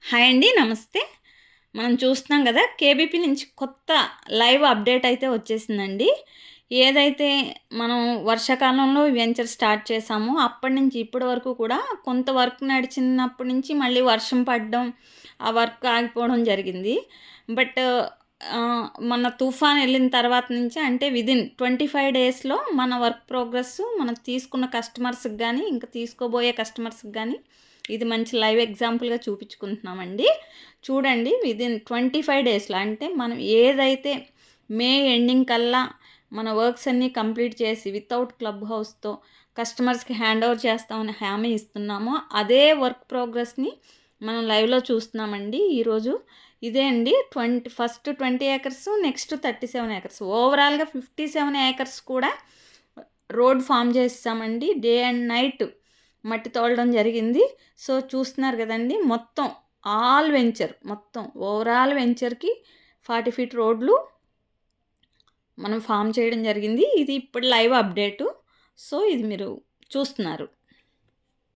Hi అండి. నమస్తే. మనం చూస్తున్నాం గదా! కేబీపీ నుంచి కొత్త లైవ్ అప్డేట్ అయితే వచ్చేసిందండి. ఏదైతే మనం వర్షాకాలంలో వెంచర్ స్టార్ట్ చేశామో అప్పటి నుంచి ఇప్పటి వరకు కూడా కొంత వర్క్ నడిచినప్పటి నుంచి మళ్ళీ వర్షం పడడం, ఆ వర్క్ ఆగిపోవడం జరిగింది. బట్ మొన్న తుఫాన్ ఎళ్ళిన తర్వాత నుంచి అంటే విదిన్ 25 డేస్‌లో మన వర్క్ ప్రోగ్రెస్ మనం తీసుకున్న కస్టమర్స్‌కి గానీ, ఇంకా తీసుకోబోయే కస్టమర్స్‌కి గానీ ఇది మంచి లైవ్ ఎగ్జాంపుల్‌గా చూపించుకుంటున్నామండి. చూడండి విదిన్ 25 డేస్‌లో అంటే మనం ఏదైతే మే ఎండింగ్ కల్లా మన వర్క్స్ అన్నీ కంప్లీట్ చేసి వితౌట్ క్లబ్ హౌస్‌తో కస్టమర్స్‌కి హ్యాండ్ ఓవర్ చేస్తామని హామీ ఇస్తున్నామో, అదే వర్క్ ప్రోగ్రెస్‌ని మనం లైవ్‌లో చూస్తున్నామండి ఈరోజు. ఇదే అండి ఫస్ట్ 20 ఏకర్స్, నెక్స్ట్ 37 ఏకర్స్. ఓవరాల్‌గా 57 ఏకర్స్ కూడా రోడ్ ఫార్మ్ చేసేసామండి. డే అండ్ నైట్ మట్టి తోలడం జరిగింది. సో, చూస్తున్నారు గదండీ! మొత్తం ఆల్ వెంచర్ మొత్తం ఓవరాల్ వెంచర్‌కి 40 ఫీట్ రోడ్లు మనం ఫార్మ్ చేయడం జరిగింది. ఇది ఇప్పుడు లైవ్ అప్డేటు. సో, ఇది మీరు చూస్తున్నారు.